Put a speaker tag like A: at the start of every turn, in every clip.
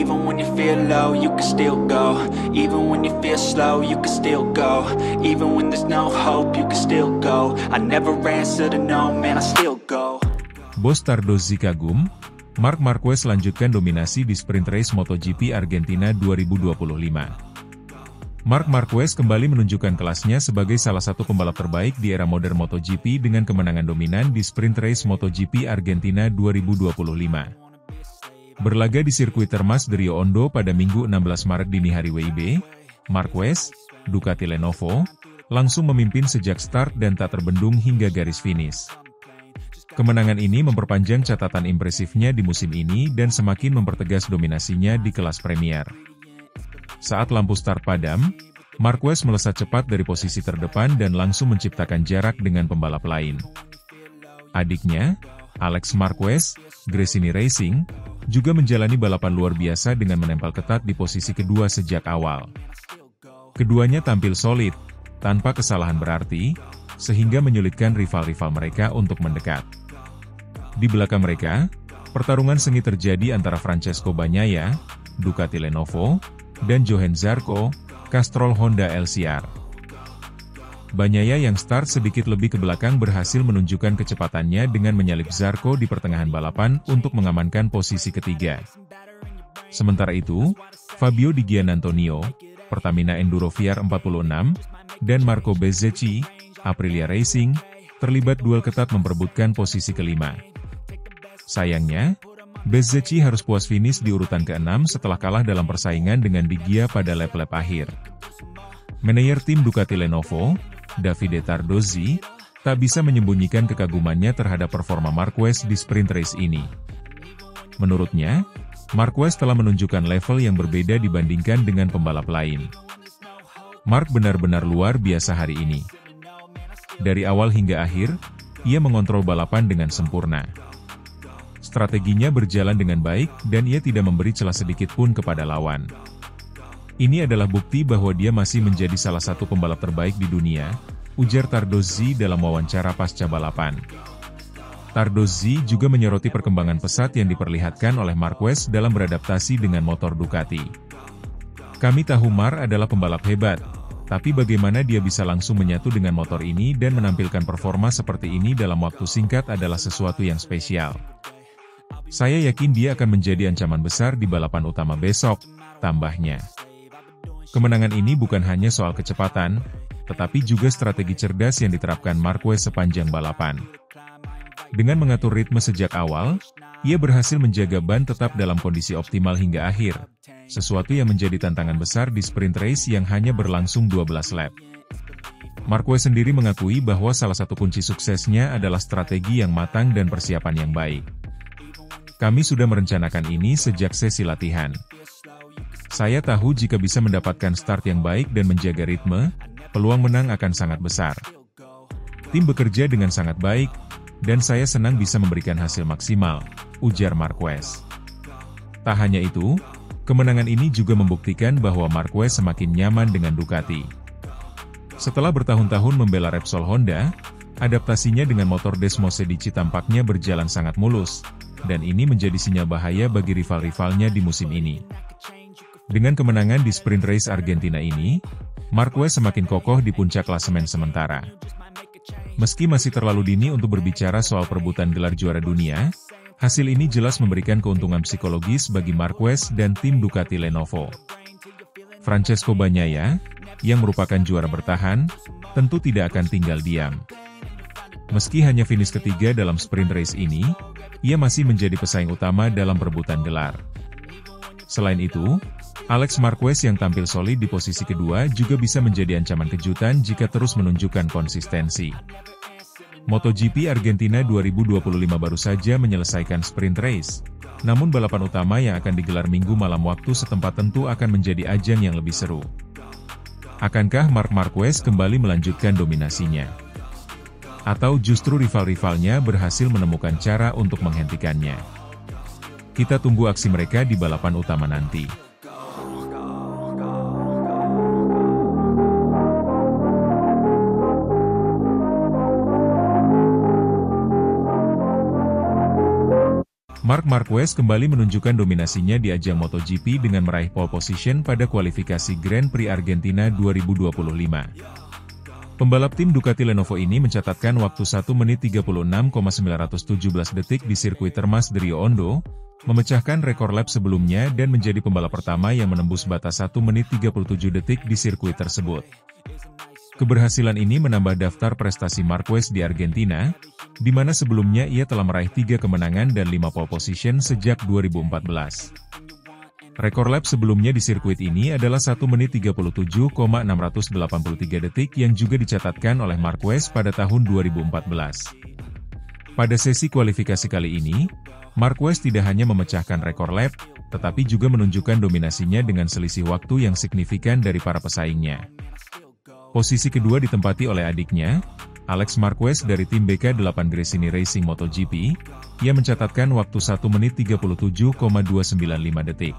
A: Even when you feel low, you can still go. Even when you feel slow, you can still go. Even when there's no hope, you can still go. I never answer to no, man, I still go.
B: Bos Tardozzi kagum, Marc Marquez lanjutkan dominasi di sprint race MotoGP Argentina 2025. Marc Marquez kembali menunjukkan kelasnya sebagai salah satu pembalap terbaik di era modern MotoGP dengan kemenangan dominan di sprint race MotoGP Argentina 2025. Berlaga di sirkuit Termas de Rio Hondo pada Minggu 16 Maret dini hari WIB, Marquez, Ducati Lenovo, langsung memimpin sejak start dan tak terbendung hingga garis finish. Kemenangan ini memperpanjang catatan impresifnya di musim ini dan semakin mempertegas dominasinya di kelas Premier. Saat lampu start padam, Marquez melesat cepat dari posisi terdepan dan langsung menciptakan jarak dengan pembalap lain. Adiknya, Alex Marquez, Gresini Racing, juga menjalani balapan luar biasa dengan menempel ketat di posisi kedua sejak awal. Keduanya tampil solid, tanpa kesalahan berarti, sehingga menyulitkan rival-rival mereka untuk mendekat. Di belakang mereka, pertarungan sengit terjadi antara Francesco Bagnaia, Ducati Lenovo, dan Johann Zarco, Castrol Honda LCR. Bagnaia yang start sedikit lebih ke belakang berhasil menunjukkan kecepatannya dengan menyalip Zarco di pertengahan balapan untuk mengamankan posisi ketiga. Sementara itu, Fabio Di Giannantonio, Pertamina Enduro VR46, dan Marco Bezzecchi, Aprilia Racing, terlibat duel ketat memperebutkan posisi kelima. Sayangnya, Bezzecchi harus puas finish di urutan ke-6 setelah kalah dalam persaingan dengan Di Gia pada lap-lap akhir. Manajer tim Ducati Lenovo, Davide Tardozzi, tak bisa menyembunyikan kekagumannya terhadap performa Marquez di sprint race ini. Menurutnya, Marquez telah menunjukkan level yang berbeda dibandingkan dengan pembalap lain. Marc benar-benar luar biasa hari ini. Dari awal hingga akhir, ia mengontrol balapan dengan sempurna. Strateginya berjalan dengan baik dan ia tidak memberi celah sedikit pun kepada lawan. Ini adalah bukti bahwa dia masih menjadi salah satu pembalap terbaik di dunia, ujar Tardozzi dalam wawancara pasca balapan. Tardozzi juga menyoroti perkembangan pesat yang diperlihatkan oleh Marquez dalam beradaptasi dengan motor Ducati. Kami tahu Marc adalah pembalap hebat, tapi bagaimana dia bisa langsung menyatu dengan motor ini dan menampilkan performa seperti ini dalam waktu singkat adalah sesuatu yang spesial. Saya yakin dia akan menjadi ancaman besar di balapan utama besok, tambahnya. Kemenangan ini bukan hanya soal kecepatan, tetapi juga strategi cerdas yang diterapkan Marquez sepanjang balapan. Dengan mengatur ritme sejak awal, ia berhasil menjaga ban tetap dalam kondisi optimal hingga akhir, sesuatu yang menjadi tantangan besar di sprint race yang hanya berlangsung 12 lap. Marquez sendiri mengakui bahwa salah satu kunci suksesnya adalah strategi yang matang dan persiapan yang baik. Kami sudah merencanakan ini sejak sesi latihan. Saya tahu jika bisa mendapatkan start yang baik dan menjaga ritme, peluang menang akan sangat besar. Tim bekerja dengan sangat baik, dan saya senang bisa memberikan hasil maksimal, ujar Marquez. Tak hanya itu, kemenangan ini juga membuktikan bahwa Marquez semakin nyaman dengan Ducati. Setelah bertahun-tahun membela Repsol Honda, adaptasinya dengan motor Desmosedici tampaknya berjalan sangat mulus, dan ini menjadi sinyal bahaya bagi rival-rivalnya di musim ini. Dengan kemenangan di sprint race Argentina ini, Marquez semakin kokoh di puncak klasemen sementara. Meski masih terlalu dini untuk berbicara soal perebutan gelar juara dunia, hasil ini jelas memberikan keuntungan psikologis bagi Marquez dan tim Ducati Lenovo. Francesco Bagnaia, yang merupakan juara bertahan, tentu tidak akan tinggal diam. Meski hanya finish ketiga dalam sprint race ini, ia masih menjadi pesaing utama dalam perebutan gelar. Selain itu, Alex Marquez yang tampil solid di posisi kedua juga bisa menjadi ancaman kejutan jika terus menunjukkan konsistensi. MotoGP Argentina 2025 baru saja menyelesaikan sprint race, namun balapan utama yang akan digelar Minggu malam waktu setempat tentu akan menjadi ajang yang lebih seru. Akankah Marc Marquez kembali melanjutkan dominasinya? Atau justru rival-rivalnya berhasil menemukan cara untuk menghentikannya? Kita tunggu aksi mereka di balapan utama nanti. Marc Marquez kembali menunjukkan dominasinya di ajang MotoGP dengan meraih pole position pada kualifikasi Grand Prix Argentina 2025. Pembalap tim Ducati Lenovo ini mencatatkan waktu 1 menit 36,917 detik di sirkuit Termas de Rio Hondo, memecahkan rekor lap sebelumnya dan menjadi pembalap pertama yang menembus batas 1 menit 37 detik di sirkuit tersebut. Keberhasilan ini menambah daftar prestasi Marquez di Argentina, di mana sebelumnya ia telah meraih 3 kemenangan dan 5 pole position sejak 2014. Rekor lap sebelumnya di sirkuit ini adalah 1 menit 37,683 detik yang juga dicatatkan oleh Marquez pada tahun 2014. Pada sesi kualifikasi kali ini, Marquez tidak hanya memecahkan rekor lap, tetapi juga menunjukkan dominasinya dengan selisih waktu yang signifikan dari para pesaingnya. Posisi kedua ditempati oleh adiknya, Alex Marquez dari tim BK8 Gresini Racing MotoGP, ia mencatatkan waktu 1 menit 37,295 detik.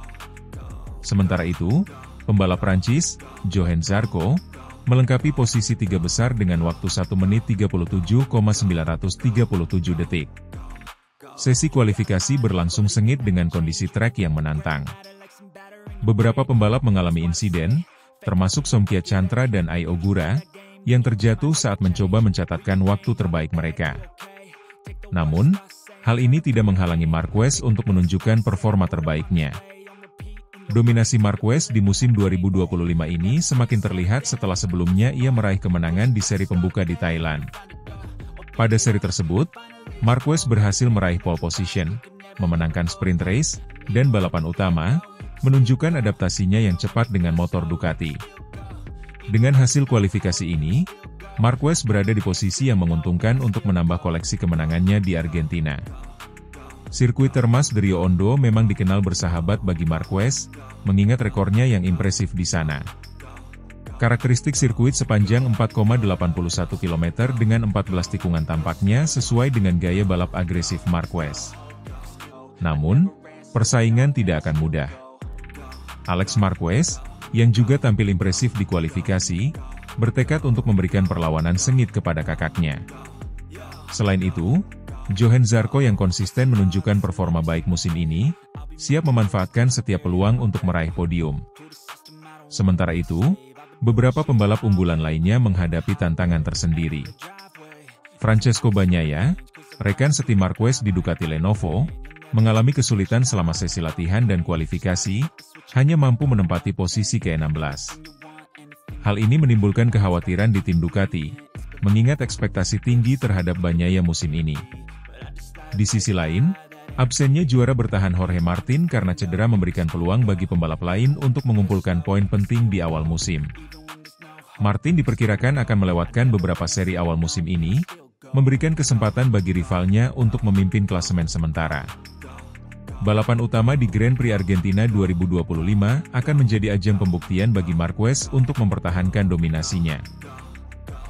B: Sementara itu, pembalap Prancis, Johann Zarco, melengkapi posisi 3 besar dengan waktu 1 menit 37,937 detik. Sesi kualifikasi berlangsung sengit dengan kondisi trek yang menantang. Beberapa pembalap mengalami insiden, termasuk Somkia Chantra dan Ai Ogura, yang terjatuh saat mencoba mencatatkan waktu terbaik mereka. Namun, hal ini tidak menghalangi Marquez untuk menunjukkan performa terbaiknya. Dominasi Marquez di musim 2025 ini semakin terlihat setelah sebelumnya ia meraih kemenangan di seri pembuka di Thailand. Pada seri tersebut, Marquez berhasil meraih pole position, memenangkan sprint race, dan balapan utama, menunjukkan adaptasinya yang cepat dengan motor Ducati. Dengan hasil kualifikasi ini, Marquez berada di posisi yang menguntungkan untuk menambah koleksi kemenangannya di Argentina. Sirkuit Termas de Rio Hondo memang dikenal bersahabat bagi Marquez, mengingat rekornya yang impresif di sana. Karakteristik sirkuit sepanjang 4,81 km dengan 14 tikungan tampaknya sesuai dengan gaya balap agresif Marquez. Namun, persaingan tidak akan mudah. Alex Marquez, yang juga tampil impresif di kualifikasi, bertekad untuk memberikan perlawanan sengit kepada kakaknya. Selain itu, Johann Zarco yang konsisten menunjukkan performa baik musim ini, siap memanfaatkan setiap peluang untuk meraih podium. Sementara itu, beberapa pembalap unggulan lainnya menghadapi tantangan tersendiri. Francesco Bagnaia, rekan setim Marquez di Ducati Lenovo, mengalami kesulitan selama sesi latihan dan kualifikasi, hanya mampu menempati posisi ke-16. Hal ini menimbulkan kekhawatiran di tim Ducati, mengingat ekspektasi tinggi terhadap Bagnaia musim ini. Di sisi lain, absennya juara bertahan Jorge Martin karena cedera memberikan peluang bagi pembalap lain untuk mengumpulkan poin penting di awal musim. Martin diperkirakan akan melewatkan beberapa seri awal musim ini, memberikan kesempatan bagi rivalnya untuk memimpin klasemen sementara. Balapan utama di Grand Prix Argentina 2025 akan menjadi ajang pembuktian bagi Marquez untuk mempertahankan dominasinya.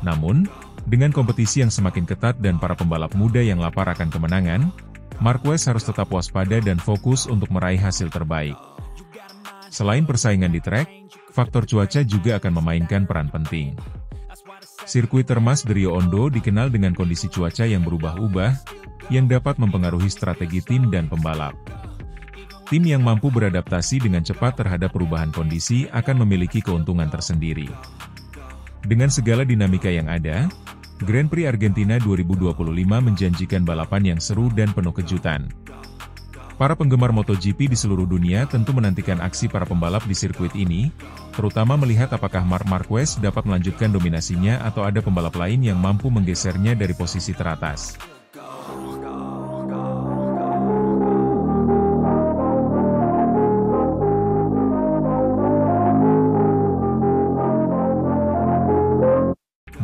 B: Namun, dengan kompetisi yang semakin ketat dan para pembalap muda yang lapar akan kemenangan, Marquez harus tetap waspada dan fokus untuk meraih hasil terbaik. Selain persaingan di trek, faktor cuaca juga akan memainkan peran penting. Sirkuit Termas de Rio Hondo dikenal dengan kondisi cuaca yang berubah-ubah, yang dapat mempengaruhi strategi tim dan pembalap. Tim yang mampu beradaptasi dengan cepat terhadap perubahan kondisi akan memiliki keuntungan tersendiri. Dengan segala dinamika yang ada, Grand Prix Argentina 2025 menjanjikan balapan yang seru dan penuh kejutan. Para penggemar MotoGP di seluruh dunia tentu menantikan aksi para pembalap di sirkuit ini, terutama melihat apakah Marc Marquez dapat melanjutkan dominasinya atau ada pembalap lain yang mampu menggesernya dari posisi teratas.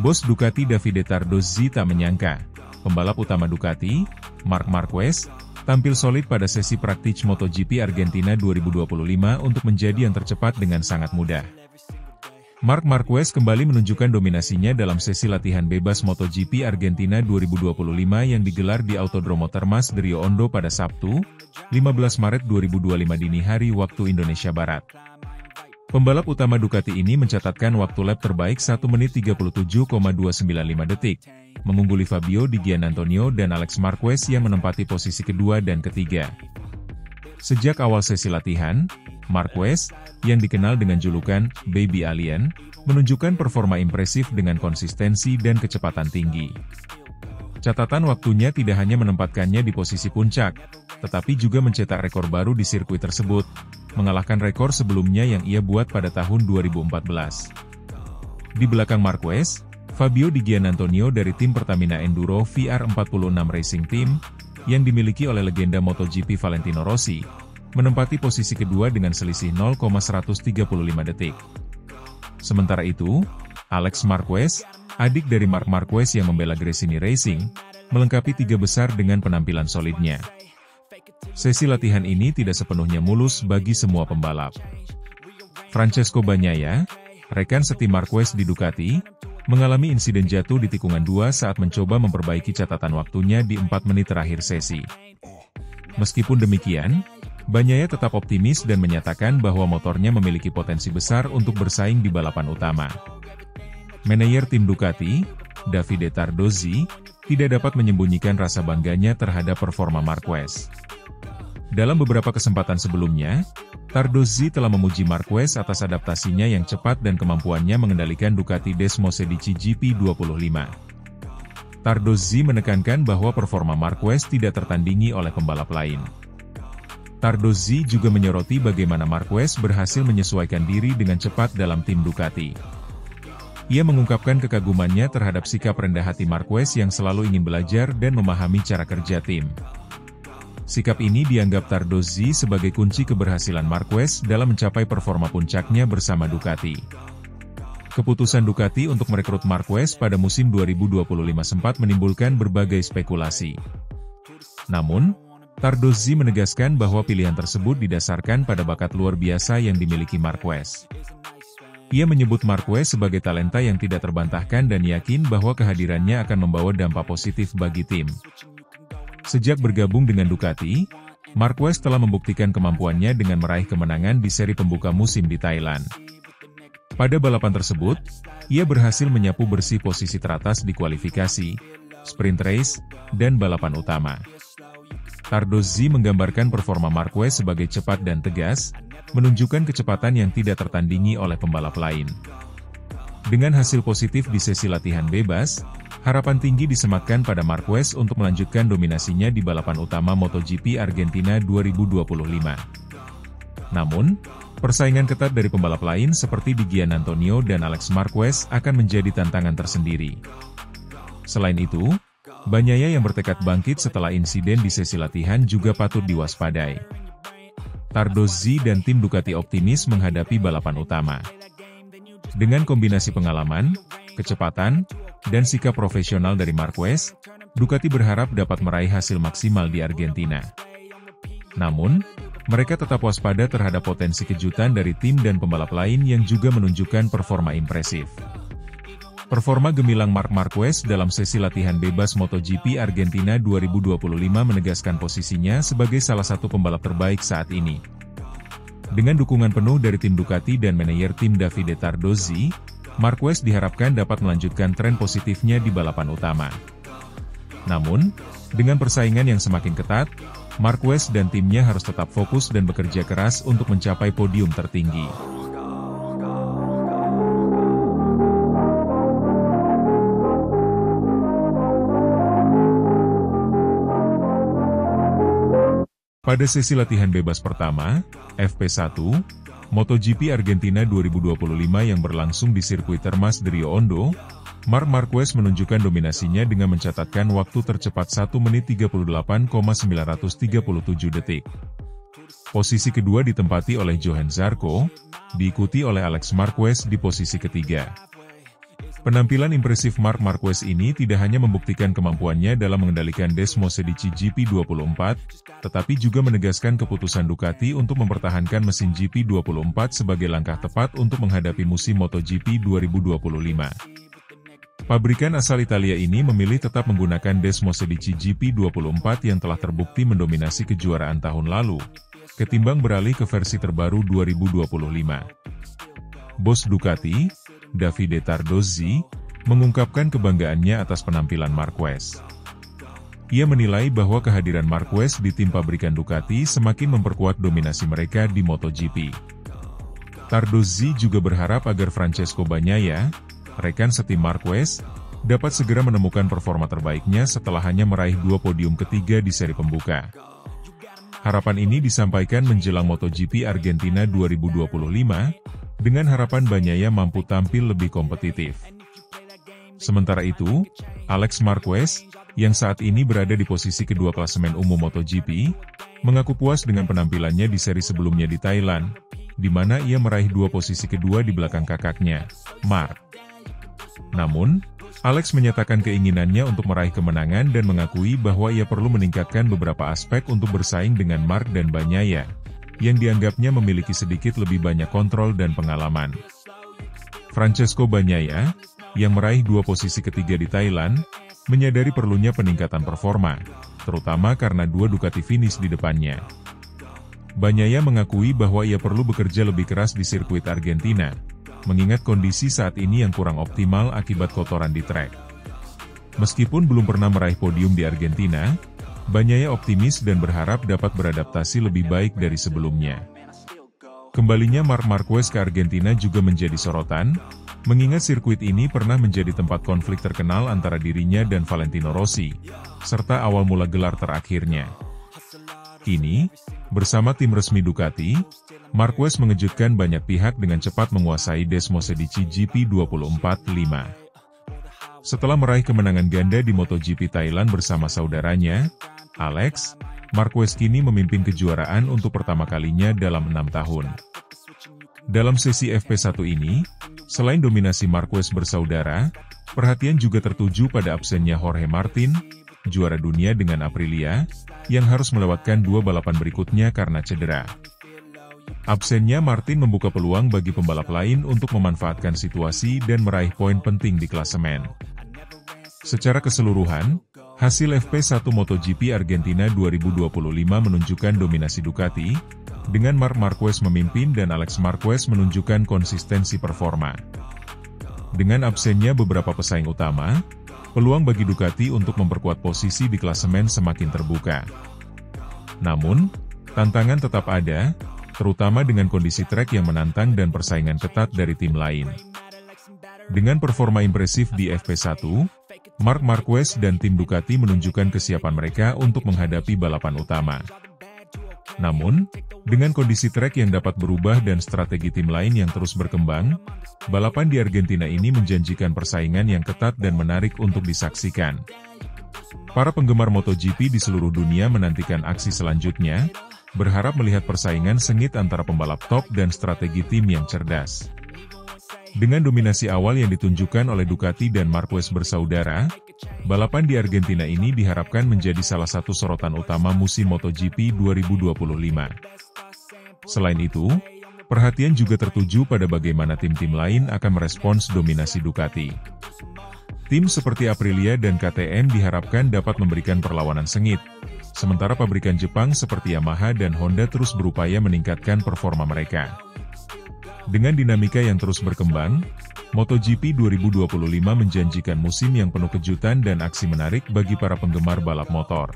B: Bos Ducati Davide Tardozzi tak menyangka, pembalap utama Ducati, Marc Marquez, tampil solid pada sesi praktik MotoGP Argentina 2025 untuk menjadi yang tercepat dengan sangat mudah. Marc Marquez kembali menunjukkan dominasinya dalam sesi latihan bebas MotoGP Argentina 2025 yang digelar di Autodromo Termas de Rio Hondo pada Sabtu, 15 Maret 2025 dini hari waktu Indonesia Barat. Pembalap utama Ducati ini mencatatkan waktu lap terbaik 1 menit 37,295 detik, mengungguli Fabio Di Giannantonio dan Alex Marquez yang menempati posisi kedua dan ketiga. Sejak awal sesi latihan, Marquez, yang dikenal dengan julukan Baby Alien, menunjukkan performa impresif dengan konsistensi dan kecepatan tinggi. Catatan waktunya tidak hanya menempatkannya di posisi puncak, tetapi juga mencetak rekor baru di sirkuit tersebut, mengalahkan rekor sebelumnya yang ia buat pada tahun 2014. Di belakang Marquez, Fabio Di Giannantonio dari tim Pertamina Enduro VR46 Racing Team, yang dimiliki oleh legenda MotoGP Valentino Rossi, menempati posisi kedua dengan selisih 0,135 detik. Sementara itu, Alex Marquez, adik dari Marc Marquez yang membela Gresini Racing, melengkapi tiga besar dengan penampilan solidnya. Sesi latihan ini tidak sepenuhnya mulus bagi semua pembalap. Francesco Bagnaia, rekan setim Marquez di Ducati, mengalami insiden jatuh di tikungan 2 saat mencoba memperbaiki catatan waktunya di 4 menit terakhir sesi. Meskipun demikian, Bagnaia tetap optimis dan menyatakan bahwa motornya memiliki potensi besar untuk bersaing di balapan utama. Manajer tim Ducati, Davide Tardozzi, tidak dapat menyembunyikan rasa bangganya terhadap performa Marquez. Dalam beberapa kesempatan sebelumnya, Tardozzi telah memuji Marquez atas adaptasinya yang cepat dan kemampuannya mengendalikan Ducati Desmosedici GP25. Tardozzi menekankan bahwa performa Marquez tidak tertandingi oleh pembalap lain. Tardozzi juga menyoroti bagaimana Marquez berhasil menyesuaikan diri dengan cepat dalam tim Ducati. Ia mengungkapkan kekagumannya terhadap sikap rendah hati Marquez yang selalu ingin belajar dan memahami cara kerja tim. Sikap ini dianggap Tardozzi sebagai kunci keberhasilan Marquez dalam mencapai performa puncaknya bersama Ducati. Keputusan Ducati untuk merekrut Marquez pada musim 2025 sempat menimbulkan berbagai spekulasi. Namun, Tardozzi menegaskan bahwa pilihan tersebut didasarkan pada bakat luar biasa yang dimiliki Marquez. Ia menyebut Marquez sebagai talenta yang tidak terbantahkan dan yakin bahwa kehadirannya akan membawa dampak positif bagi tim. Sejak bergabung dengan Ducati, Marquez telah membuktikan kemampuannya dengan meraih kemenangan di seri pembuka musim di Thailand. Pada balapan tersebut, ia berhasil menyapu bersih posisi teratas di kualifikasi, sprint race, dan balapan utama. Tardozzi menggambarkan performa Marquez sebagai cepat dan tegas, menunjukkan kecepatan yang tidak tertandingi oleh pembalap lain. Dengan hasil positif di sesi latihan bebas, harapan tinggi disematkan pada Marquez untuk melanjutkan dominasinya di balapan utama MotoGP Argentina 2025. Namun, persaingan ketat dari pembalap lain seperti Di Giannantonio dan Alex Marquez akan menjadi tantangan tersendiri. Selain itu, Bagnaia yang bertekad bangkit setelah insiden di sesi latihan juga patut diwaspadai. Tardozzi dan tim Ducati optimis menghadapi balapan utama. Dengan kombinasi pengalaman, kecepatan, dan sikap profesional dari Marquez, Ducati berharap dapat meraih hasil maksimal di Argentina. Namun, mereka tetap waspada terhadap potensi kejutan dari tim dan pembalap lain yang juga menunjukkan performa impresif. Performa gemilang Marc Marquez dalam sesi latihan bebas MotoGP Argentina 2025 menegaskan posisinya sebagai salah satu pembalap terbaik saat ini. Dengan dukungan penuh dari tim Ducati dan manajer tim Davide Tardozzi, Marquez diharapkan dapat melanjutkan tren positifnya di balapan utama. Namun, dengan persaingan yang semakin ketat, Marquez dan timnya harus tetap fokus dan bekerja keras untuk mencapai podium tertinggi. Pada sesi latihan bebas pertama, FP1, MotoGP Argentina 2025 yang berlangsung di sirkuit Termas de Rio Hondo, Marc Marquez menunjukkan dominasinya dengan mencatatkan waktu tercepat 1 menit 38,937 detik. Posisi kedua ditempati oleh Johann Zarco, diikuti oleh Alex Marquez di posisi ketiga. Penampilan impresif Marc Marquez ini tidak hanya membuktikan kemampuannya dalam mengendalikan Desmosedici GP24, tetapi juga menegaskan keputusan Ducati untuk mempertahankan mesin GP24 sebagai langkah tepat untuk menghadapi musim MotoGP 2025. Pabrikan asal Italia ini memilih tetap menggunakan Desmosedici GP24 yang telah terbukti mendominasi kejuaraan tahun lalu, ketimbang beralih ke versi terbaru 2025. Bos Ducati, Davide Tardozzi, mengungkapkan kebanggaannya atas penampilan Marquez. Ia menilai bahwa kehadiran Marquez di tim pabrikan Ducati semakin memperkuat dominasi mereka di MotoGP. Tardozzi juga berharap agar Francesco Bagnaia, rekan setim Marquez, dapat segera menemukan performa terbaiknya setelah hanya meraih 2 podium ketiga di seri pembuka. Harapan ini disampaikan menjelang MotoGP Argentina 2025, dengan harapan Bagnaia mampu tampil lebih kompetitif. Sementara itu, Alex Marquez, yang saat ini berada di posisi kedua klasemen umum MotoGP, mengaku puas dengan penampilannya di seri sebelumnya di Thailand, di mana ia meraih 2 posisi kedua di belakang kakaknya, Marc. Namun, Alex menyatakan keinginannya untuk meraih kemenangan dan mengakui bahwa ia perlu meningkatkan beberapa aspek untuk bersaing dengan Marc dan Bagnaia, yang dianggapnya memiliki sedikit lebih banyak kontrol dan pengalaman. Francesco Bagnaia, yang meraih 2 posisi ketiga di Thailand, menyadari perlunya peningkatan performa, terutama karena 2 Ducati finish di depannya. Bagnaia mengakui bahwa ia perlu bekerja lebih keras di sirkuit Argentina, mengingat kondisi saat ini yang kurang optimal akibat kotoran di trek. Meskipun belum pernah meraih podium di Argentina, Bagnaia optimis dan berharap dapat beradaptasi lebih baik dari sebelumnya. Kembalinya Marc Marquez ke Argentina juga menjadi sorotan, mengingat sirkuit ini pernah menjadi tempat konflik terkenal antara dirinya dan Valentino Rossi, serta awal mula gelar terakhirnya. Kini, bersama tim resmi Ducati, Marquez mengejutkan banyak pihak dengan cepat menguasai Desmosedici GP24.5. Setelah meraih kemenangan ganda di MotoGP Thailand bersama saudaranya, Alex, Marquez kini memimpin kejuaraan untuk pertama kalinya dalam 6 tahun. Dalam sesi FP1 ini, selain dominasi Marquez bersaudara, perhatian juga tertuju pada absennya Jorge Martin, juara dunia dengan Aprilia, yang harus melewatkan 2 balapan berikutnya karena cedera. Absennya Martin membuka peluang bagi pembalap lain untuk memanfaatkan situasi dan meraih poin penting di klasemen. Secara keseluruhan, hasil FP1 MotoGP Argentina 2025 menunjukkan dominasi Ducati, dengan Marc Marquez memimpin dan Alex Marquez menunjukkan konsistensi performa. Dengan absennya beberapa pesaing utama, peluang bagi Ducati untuk memperkuat posisi di klasemen semakin terbuka. Namun, tantangan tetap ada, terutama dengan kondisi trek yang menantang dan persaingan ketat dari tim lain. Dengan performa impresif di FP1, Marc Marquez dan tim Ducati menunjukkan kesiapan mereka untuk menghadapi balapan utama. Namun, dengan kondisi trek yang dapat berubah dan strategi tim lain yang terus berkembang, balapan di Argentina ini menjanjikan persaingan yang ketat dan menarik untuk disaksikan. Para penggemar MotoGP di seluruh dunia menantikan aksi selanjutnya, berharap melihat persaingan sengit antara pembalap top dan strategi tim yang cerdas. Dengan dominasi awal yang ditunjukkan oleh Ducati dan Marquez bersaudara, balapan di Argentina ini diharapkan menjadi salah satu sorotan utama musim MotoGP 2025. Selain itu, perhatian juga tertuju pada bagaimana tim-tim lain akan merespons dominasi Ducati. Tim seperti Aprilia dan KTM diharapkan dapat memberikan perlawanan sengit, sementara pabrikan Jepang seperti Yamaha dan Honda terus berupaya meningkatkan performa mereka. Dengan dinamika yang terus berkembang, MotoGP 2025 menjanjikan musim yang penuh kejutan dan aksi menarik bagi para penggemar balap motor.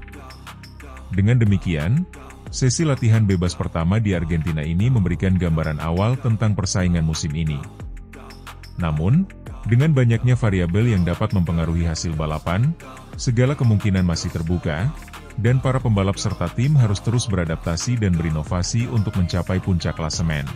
B: Dengan demikian, sesi latihan bebas pertama di Argentina ini memberikan gambaran awal tentang persaingan musim ini. Namun, dengan banyaknya variabel yang dapat mempengaruhi hasil balapan, segala kemungkinan masih terbuka, dan para pembalap serta tim harus terus beradaptasi dan berinovasi untuk mencapai puncak klasemen.